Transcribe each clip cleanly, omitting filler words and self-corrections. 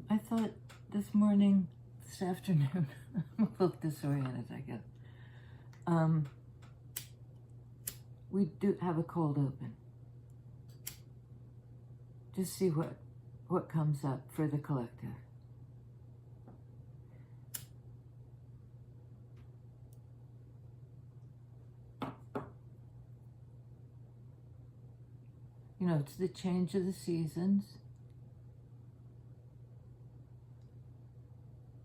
I thought this morning, this afternoon, I'm a little disoriented, I guess. We do have a cold open. Just see what comes up for the collective. You know, it's the change of the seasons.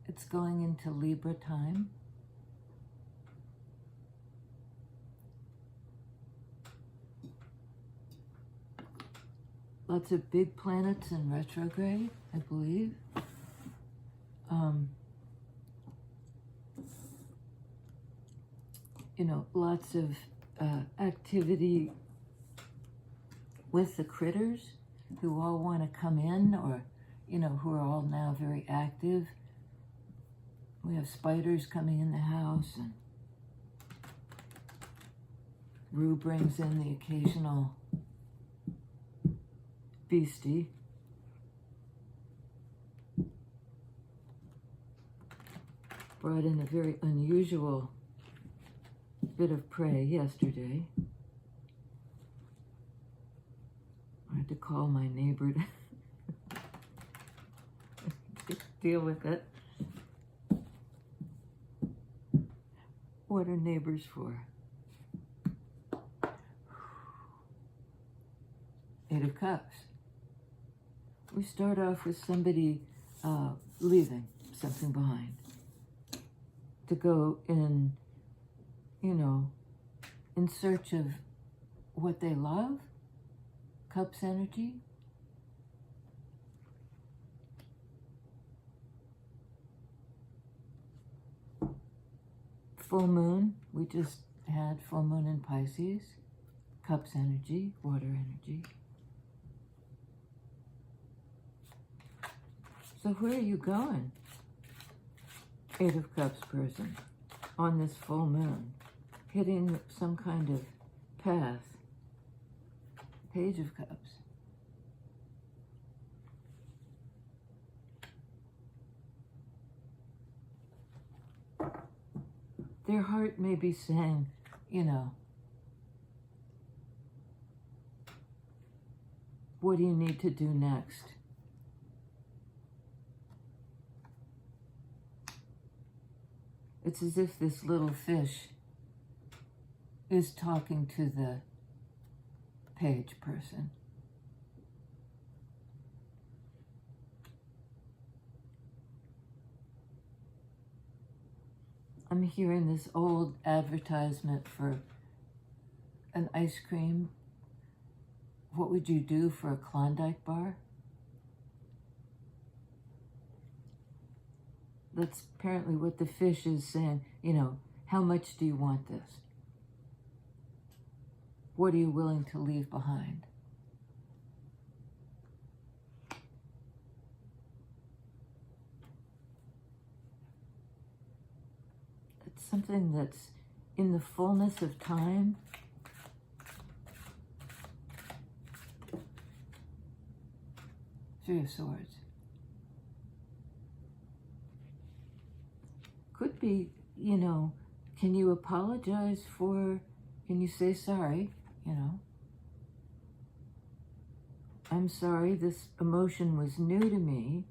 It's going into Libra time. Lots of big planets in retrograde, I believe. You know, lots of activity with the critters who all want to come in, or, you know, who are all now very active. We have spiders coming in the house, and Rue brings in the occasional beastie. Brought in a very unusual bit of prey yesterday. I had to call my neighbor to deal with it. What are neighbors for? 8 of Cups. We start off with somebody leaving something behind to go in, you know, in search of what they love. Cups energy. Full moon. We just had full moon in Pisces. Cups energy, water energy. So where are you going, 8 of Cups person, on this full moon? Hitting some kind of path. Page of Cups. Their heart may be saying, you know, what do you need to do next? It's as if this little fish is talking to the page person. I'm hearing this old advertisement for an ice cream. What would you do for a Klondike bar? That's apparently what the fish is saying. You know, how much do you want this? What are you willing to leave behind? It's something that's in the fullness of time. Three of Swords. Could be, you know, can you apologize for, can you say sorry, you know? I'm sorry, this emotion was new to me.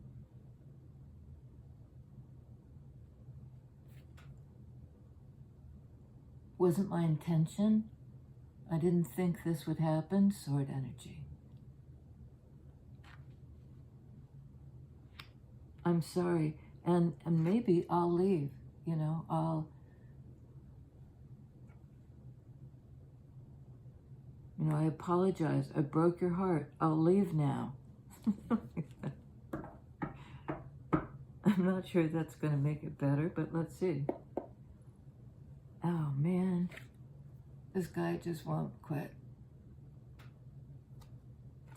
Wasn't my intention. I didn't think this would happen. Sword energy. I'm sorry, and maybe I'll leave, you know, I apologize. I broke your heart. I'll leave now. I'm not sure that's going to make it better, but let's see. Oh, man. This guy just won't quit.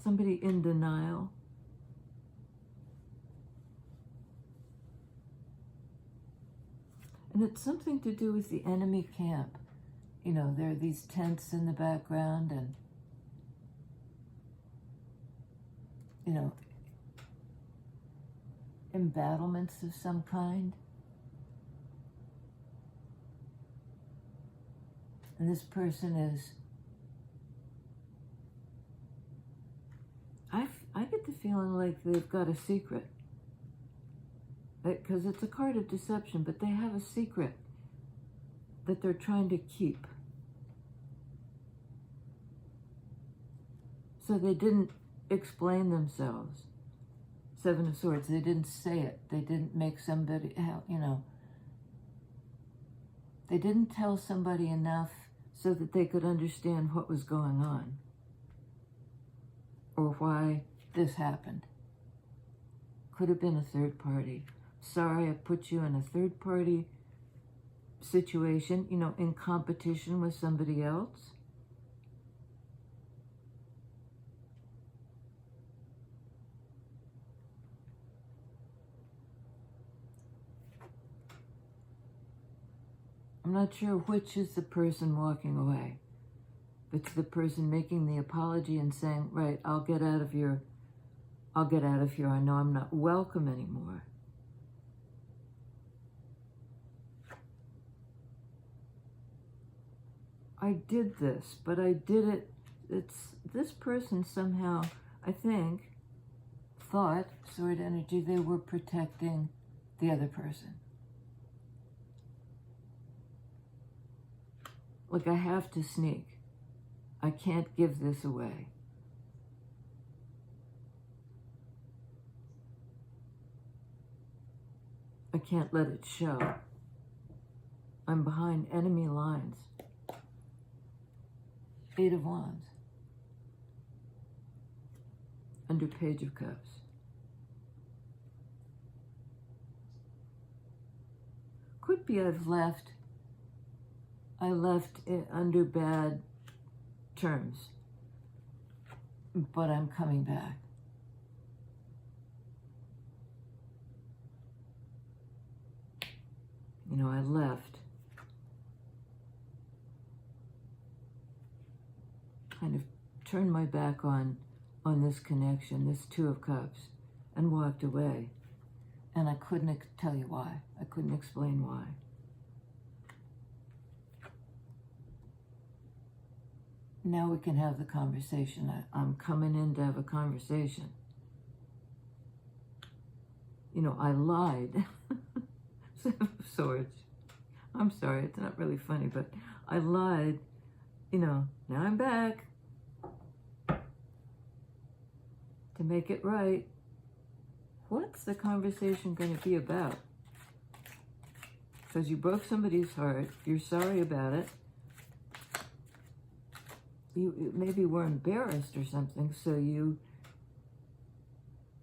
Somebody in denial. And it's something to do with the enemy camp. You know, there are these tents in the background, and, you know, embattlements of some kind. And this person is, I get the feeling like they've got a secret. Because it's a card of deception, but they have a secret that they're trying to keep. So they didn't explain themselves. Seven of Swords, they didn't say it. They didn't make somebody, they didn't tell somebody enough so that they could understand what was going on or why this happened. Could have been a third party. Sorry, I put you in a third party situation, in competition with somebody else. I'm not sure which is the person walking away. If it's the person making the apology and saying, right, I'll get out of here. I know I'm not welcome anymore. I did this, but I did it. This person somehow, I think, thought, sword energy, they were protecting the other person. Like, I have to sneak. I can't give this away. I can't let it show. I'm behind enemy lines. 8 of Wands. Under Page of Cups. Could be I left it under bad terms, but I'm coming back. I left. Kind of turned my back on this connection, this 2 of Cups, and walked away. And I couldn't tell you why. I couldn't explain why. Now we can have the conversation. I'm coming in to have a conversation. I lied. 7 of Swords. I'm sorry, it's not really funny, but I lied. Now I'm back to make it right. What's the conversation going to be about? Because you broke somebody's heart, you're sorry about it. You maybe were embarrassed or something, so you,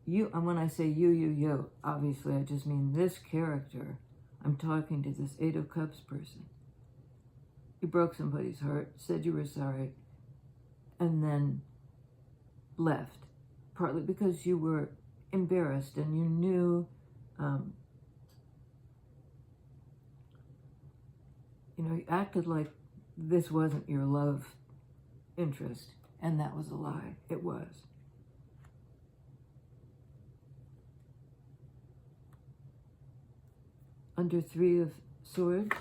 and when I say you, obviously I just mean this character. I'm talking to this 8 of Cups person. You broke somebody's heart, said you were sorry, and then left. Partly because you were embarrassed and you knew, you acted like this wasn't your love interest, and that was a lie. It was. Under 3 of Swords,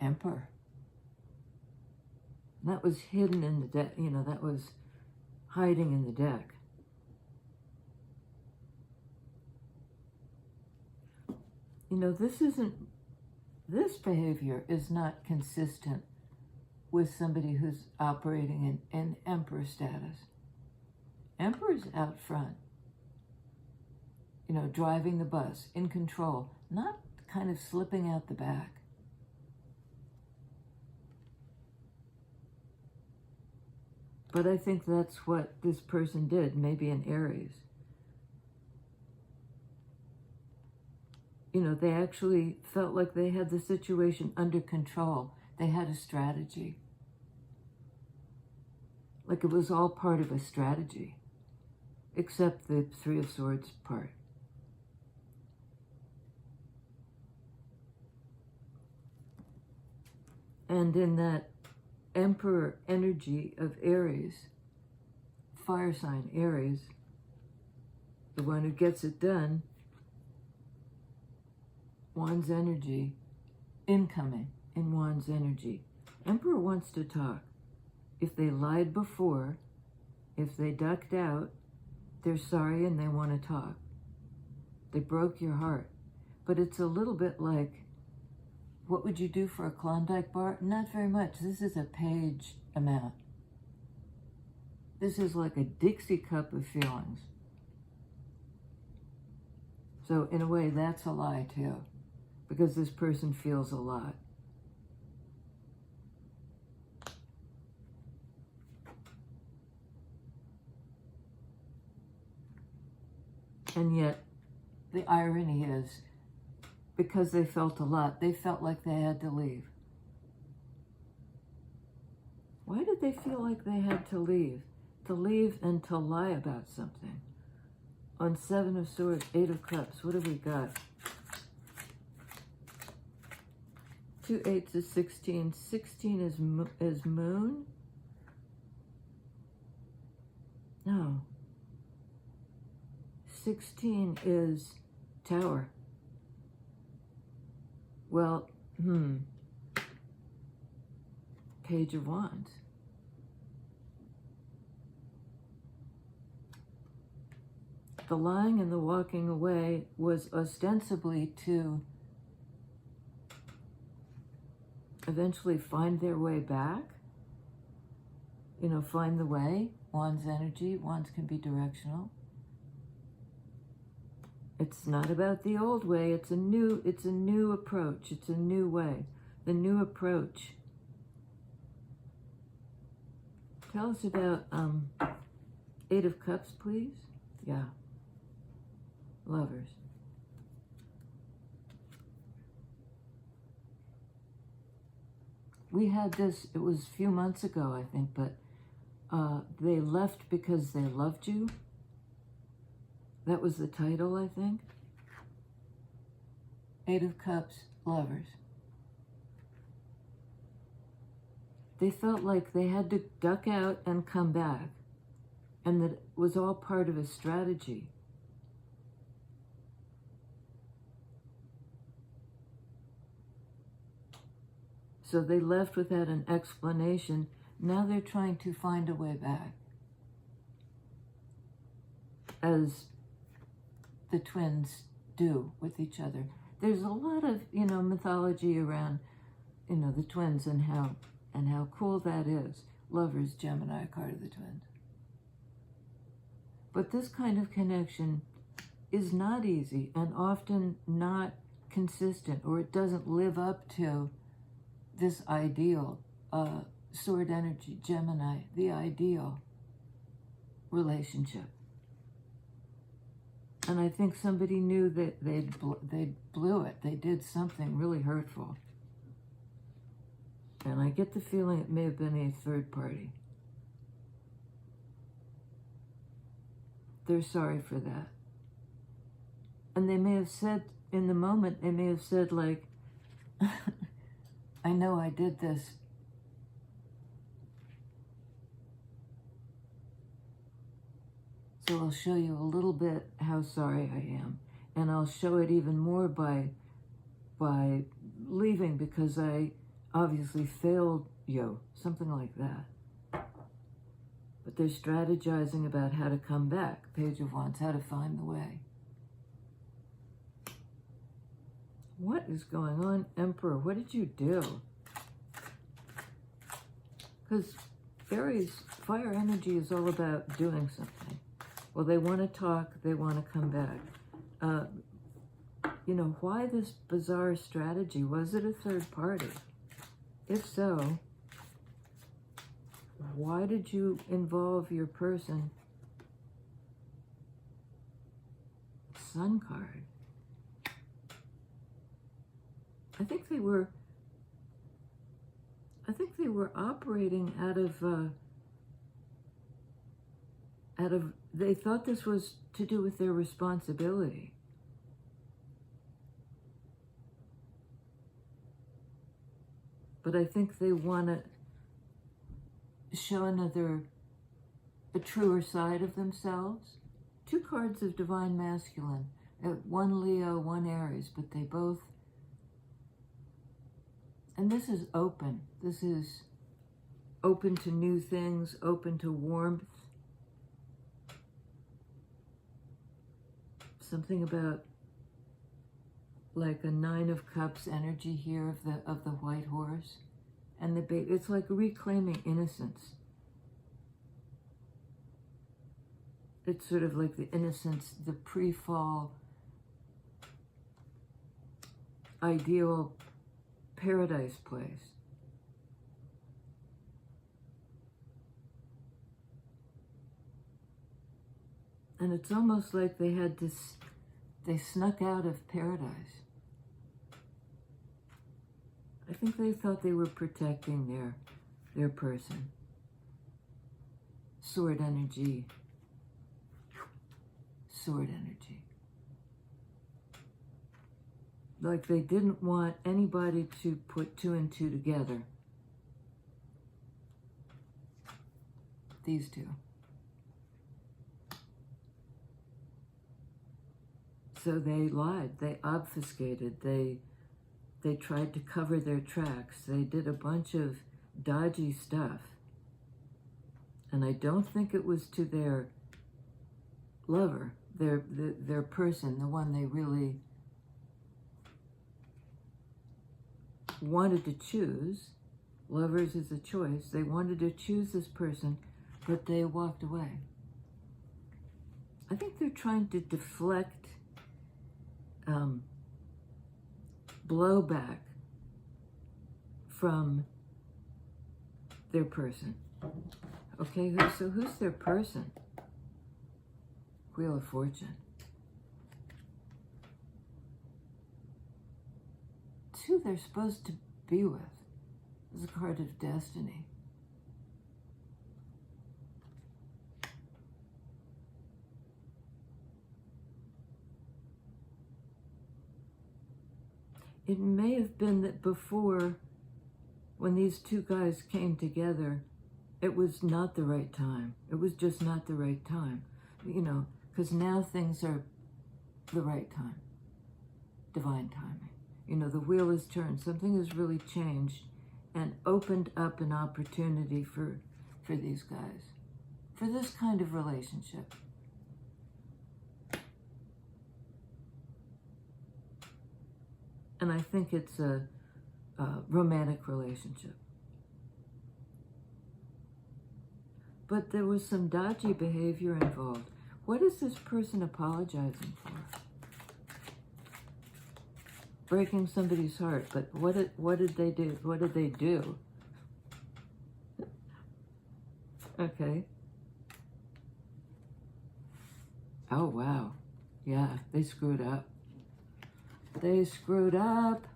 Emperor. That was hidden in the deck, that was hiding in the deck. This behavior is not consistent with somebody who's operating in Emperor status. Emperor's out front, driving the bus, in control, not kind of slipping out the back. But I think that's what this person did, maybe in Aries. They actually felt like they had the situation under control. They had a strategy. Like it was all part of a strategy, except the 3 of Swords part. And in that Emperor energy of Aries, fire sign Aries, the one who gets it done, Wands energy, incoming in Wands energy. Emperor wants to talk. If they lied before, if they ducked out, they're sorry and they want to talk. They broke your heart. But it's a little bit like, what would you do for a Klondike bar? Not very much. This is a page amount. This is like a Dixie cup of feelings. So in a way, that's a lie too, because this person feels a lot. And yet, the irony is, because they felt a lot, they felt like they had to leave. Why did they feel like they had to leave? To leave and to lie about something. On 7 of Swords, 8 of Cups, what have we got? 2 8s is 16. 16 is Moon? No. 16 is Tower. Well, Page of Wands. The lying and the walking away was ostensibly to eventually find their way back. You know, find the way. Wands energy. Wands can be directional. It's not about the old way. It's a new approach. It's a new way. The new approach. Tell us about 8 of Cups, please. Yeah. Lovers. We had this, it was a few months ago, I think, but they left because they loved you. That was the title, I think. 8 of Cups, Lovers. They felt like they had to duck out and come back, and that it was all part of a strategy. So they left without an explanation. Now they're trying to find a way back. As the twins do with each other. There's a lot of, mythology around, the twins and how cool that is. Lovers, Gemini, card of the twins. But this kind of connection is not easy and often not consistent, or it doesn't live up to this ideal, sword energy, Gemini, the ideal relationship. And I think somebody knew that they blew it. They did something really hurtful. And I get the feeling it may have been a third party. They're sorry for that. And they may have said, in the moment, they may have said like, I know I did this. So I'll show you a little bit how sorry I am. And I'll show it even more by leaving because I obviously failed you. Something like that. But they're strategizing about how to come back. Page of Wands, how to find the way. What is going on, Emperor? What did you do? Because Aries, fire energy is all about doing something. Well, they want to talk, they want to come back. Why this bizarre strategy? Was it a third party? If so, why did you involve your person? Sun card. I think they were operating out of they thought this was to do with their responsibility. But I think they want to show a truer side of themselves. 2 cards of divine masculine, one Leo, one Aries, but they both And this is open. This is open to new things, open to warmth. Something about like a 9 of Cups energy here of the white horse. And the baby, it's like reclaiming innocence. It's sort of like the innocence, the pre-fall ideal paradise place. And it's almost like they had to, they snuck out of paradise. I think they thought they were protecting their person. Sword energy. Sword energy. Like they didn't want anybody to put 2 and 2 together. These two. So they lied, they obfuscated, they tried to cover their tracks, they did a bunch of dodgy stuff. And I don't think it was to their lover, their person, the one they really wanted to choose. Lovers is a choice. They wanted to choose this person, but they walked away. I think they're trying to deflect blowback from their person. Okay, so who's their person? Wheel of Fortune. 2 they're supposed to be with. This is a card of destiny. It may have been that before, when these 2 guys came together, it was not the right time. It was just not the right time. You know, because now things are the right time. Divine timing. You know, the wheel is turned. Something has really changed and opened up an opportunity for these guys. For this kind of relationship. And I think it's a romantic relationship. But there was some dodgy behavior involved. What is this person apologizing for? Breaking somebody's heart, but what did they do? What did they do? Okay. Oh, wow. Yeah, they screwed up. They screwed up.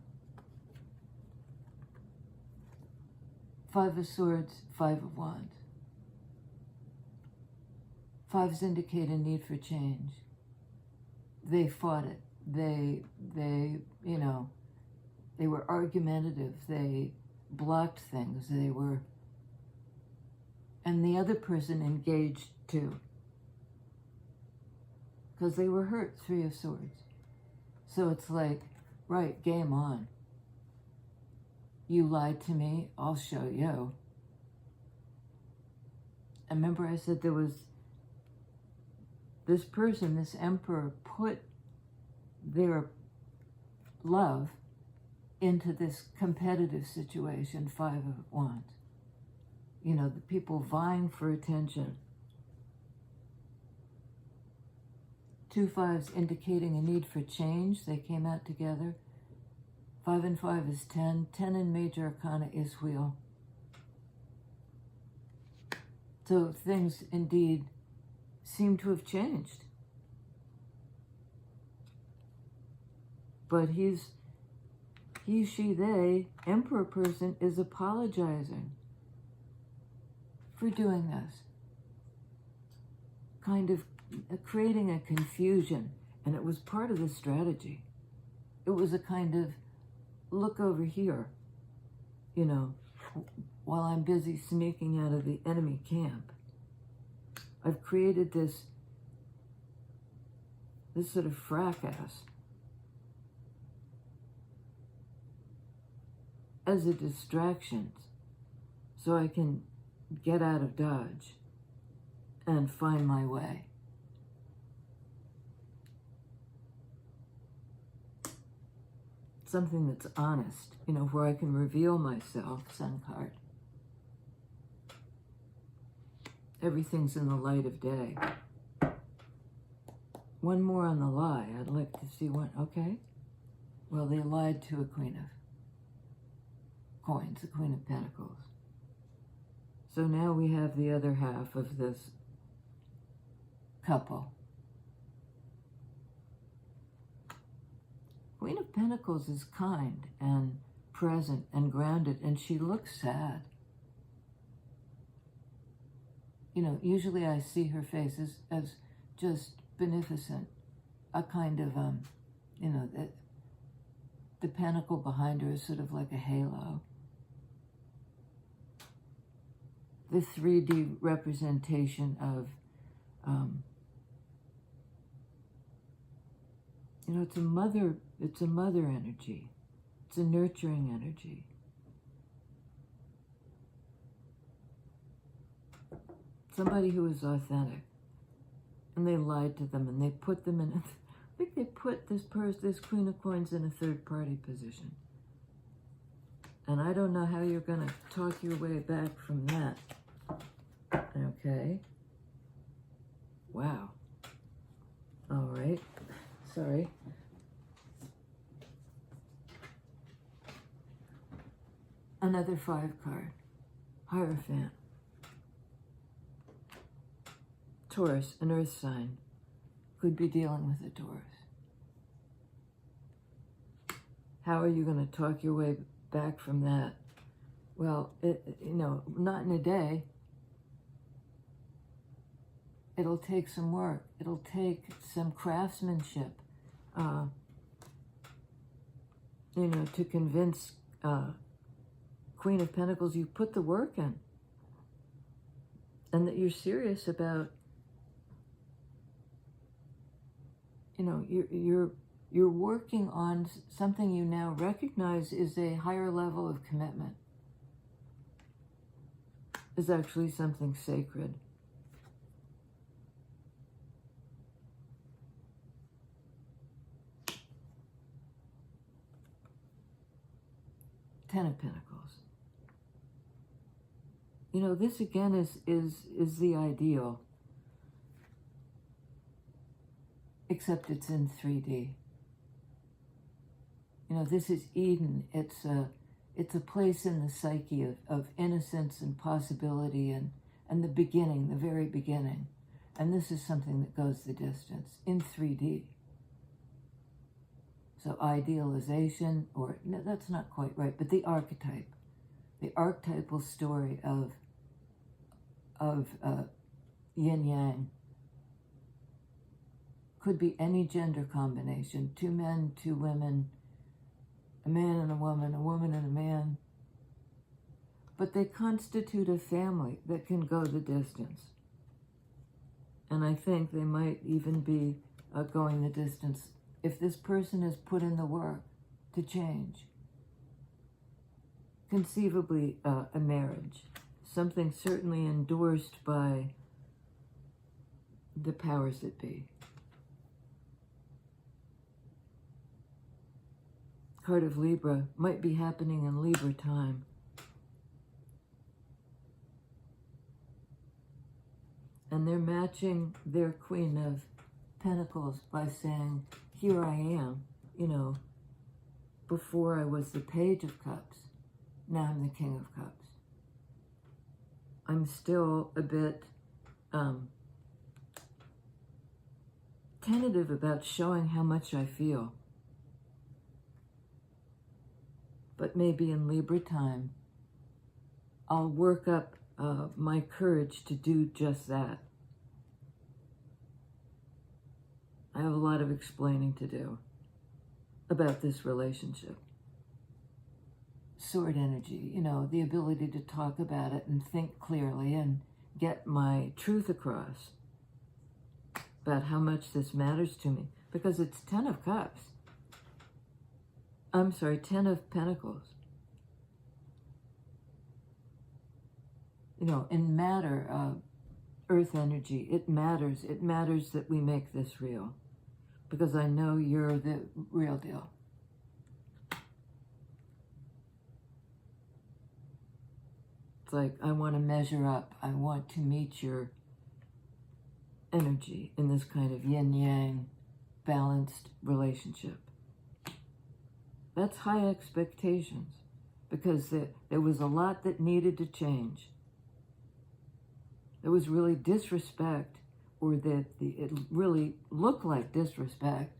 5 of Swords, 5 of Wands. 5s indicate a need for change. They fought it. They, you know, they were argumentative. They blocked things. They were, and the other person engaged too. Because they were hurt, 3 of Swords. So it's like, right, game on. You lied to me, I'll show you. And remember I said there was this person, this emperor, put their love into this competitive situation, 5 of Wands. You know, the people vying for attention. 2 5s indicating a need for change. They came out together. 5 and 5 is 10. 10 in Major Arcana is Wheel. So things indeed seem to have changed. But he, she, they, Emperor person is apologizing for doing this. Kind of creating a confusion, and it was part of the strategy. It was a kind of, look over here, you know, while I'm busy sneaking out of the enemy camp. I've created this sort of fracas. as a distraction so I can get out of Dodge and find my way. Something that's honest, where I can reveal myself, Sun card. Everything's in the light of day. One more on the lie. I'd like to see one. Okay. Well, they lied to a Queen of Coins, the Queen of Pentacles. So now we have the other half of this couple. Queen of Pentacles is kind and present and grounded, and she looks sad. Usually I see her face as just beneficent, a kind of, the pentacle behind her is sort of like a halo. The 3D representation of, it's a mother energy. It's a nurturing energy. Somebody who is authentic. And they lied to them, and they put them in, I think they put this Queen of Coins in a third-party position. And I don't know how you're going to talk your way back from that. Okay. Wow. All right. Sorry. Another 5 card. Hierophant. Taurus, an earth sign, could be dealing with a Taurus. How are you going to talk your way back from that? Well, not in a day. It'll take some work. It'll take some craftsmanship, to convince Queen of Pentacles you put the work in and that you're serious about, you're working on something you now recognize is a higher level of commitment, is actually something sacred. Ten of Pentacles. This again is the ideal, except it's in 3D. This is Eden. It's a place in the psyche of innocence and possibility and the beginning, the very beginning. And this is something that goes the distance in 3D. So idealization, or no, that's not quite right, but the archetypal story of yin-yang could be any gender combination, 2 men, 2 women, a man and a woman and a man. But they constitute a family that can go the distance. And I think they might even be going the distance if this person has put in the work to change. Conceivably a marriage, something certainly endorsed by the powers that be. Card of Libra might be happening in Libra time. And they're matching their Queen of Pentacles by saying, here I am, before I was the Page of Cups, now I'm the King of Cups. I'm still a bit tentative about showing how much I feel. But maybe in Libra time, I'll work up my courage to do just that. I have a lot of explaining to do about this relationship. Sword energy, the ability to talk about it and think clearly and get my truth across about how much this matters to me. Because it's 10 of Cups. I'm sorry, 10 of Pentacles. you know, in matter, earth energy, it matters. It matters that we make this real, because I know you're the real deal. It's like, I want to measure up. I want to meet your energy in this kind of yin-yang balanced relationship. That's high expectations, because there was a lot that needed to change. There was really disrespect, or that it really looked like disrespect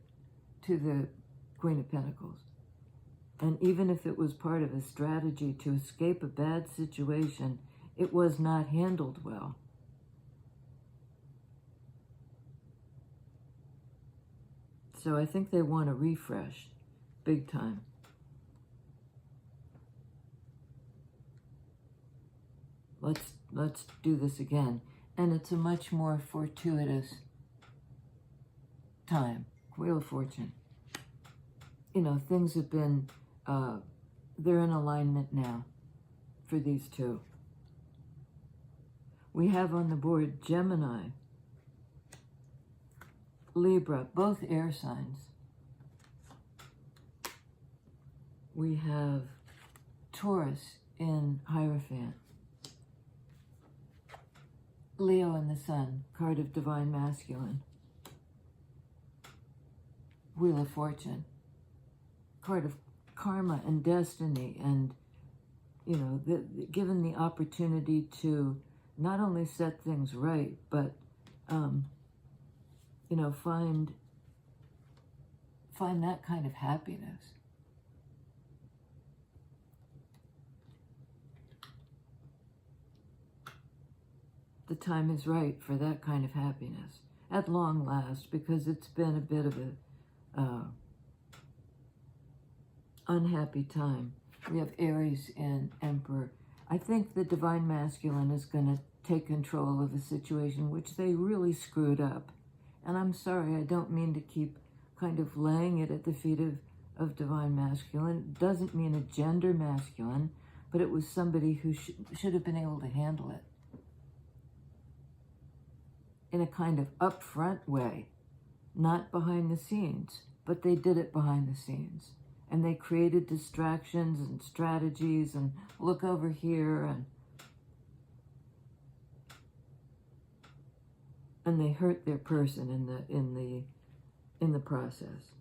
to the Queen of Pentacles. And even if it was part of a strategy to escape a bad situation, it was not handled well. So I think they want a refresh, big time. Let's do this again. And it's a much more fortuitous time. Wheel of Fortune. You know, things have been, they're in alignment now for these two. We have on the board Gemini, Libra, both air signs. We have Taurus in Hierophant. Leo in the Sun, card of Divine Masculine. Wheel of Fortune, card of karma and destiny, and, you know, given the opportunity to not only set things right, but, you know, find that kind of happiness. The time is right for that kind of happiness at long last, because it's been a bit of a unhappy time. We have Aries and Emperor. I think the Divine Masculine is going to take control of a situation which they really screwed up. And I'm sorry, I don't mean to keep kind of laying it at the feet of Divine Masculine. It doesn't mean a gender masculine, but it was somebody who should have been able to handle it in a kind of upfront way, not behind the scenes, but they did it behind the scenes. And they created distractions and strategies and look over here, and they hurt their person in the process.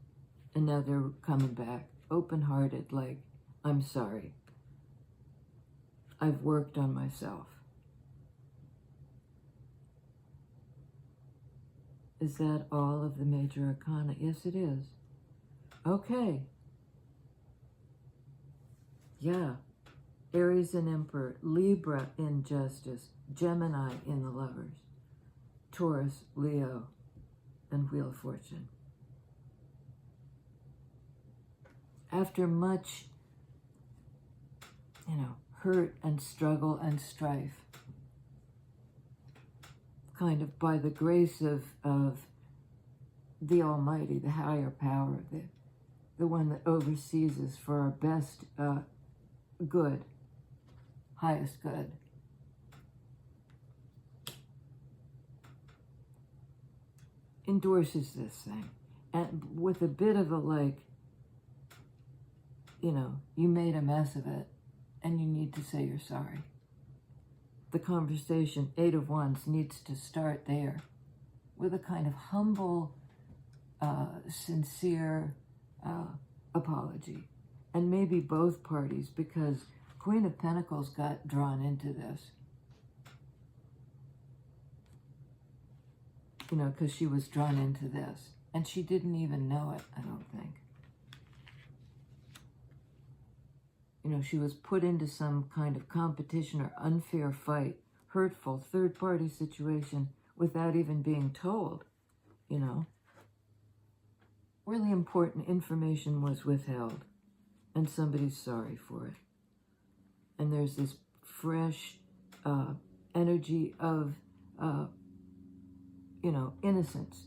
And now they're coming back open-hearted, like, I'm sorry. I've worked on myself. Is that all of the major arcana? Yes, it is. Okay. Yeah. Aries and Emperor, Libra in Justice, Gemini in the Lovers, Taurus, Leo, and Wheel of Fortune. After much, you know, hurt and struggle and strife, kind of by the grace of the Almighty, the higher power, the one that oversees us for our best good, highest good. Endorses this thing. And with a bit of a, like, you know, you made a mess of it and you need to say you're sorry. The conversation, 8 of Wands, needs to start there with a kind of humble, sincere apology. And maybe both parties, because Queen of Pentacles got drawn into this. You know, because she was drawn into this. And she didn't even know it, I don't think. You know, she was put into some kind of competition or unfair fight, hurtful, third-party situation without even being told, you know. Really important information was withheld, and somebody's sorry for it. And there's this fresh energy of, you know, innocence.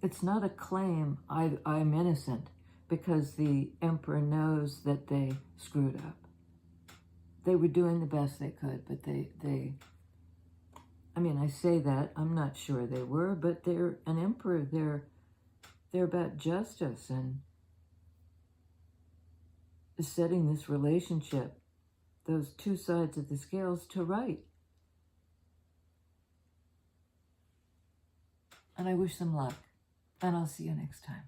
It's not a claim, I'm innocent, because the Emperor knows that they screwed up. they were doing the best they could, but I mean, I say that, I'm not sure they were, but they're an emperor. They're about justice and setting this relationship, those two sides of the scales, to right. And I wish them luck, and I'll see you next time.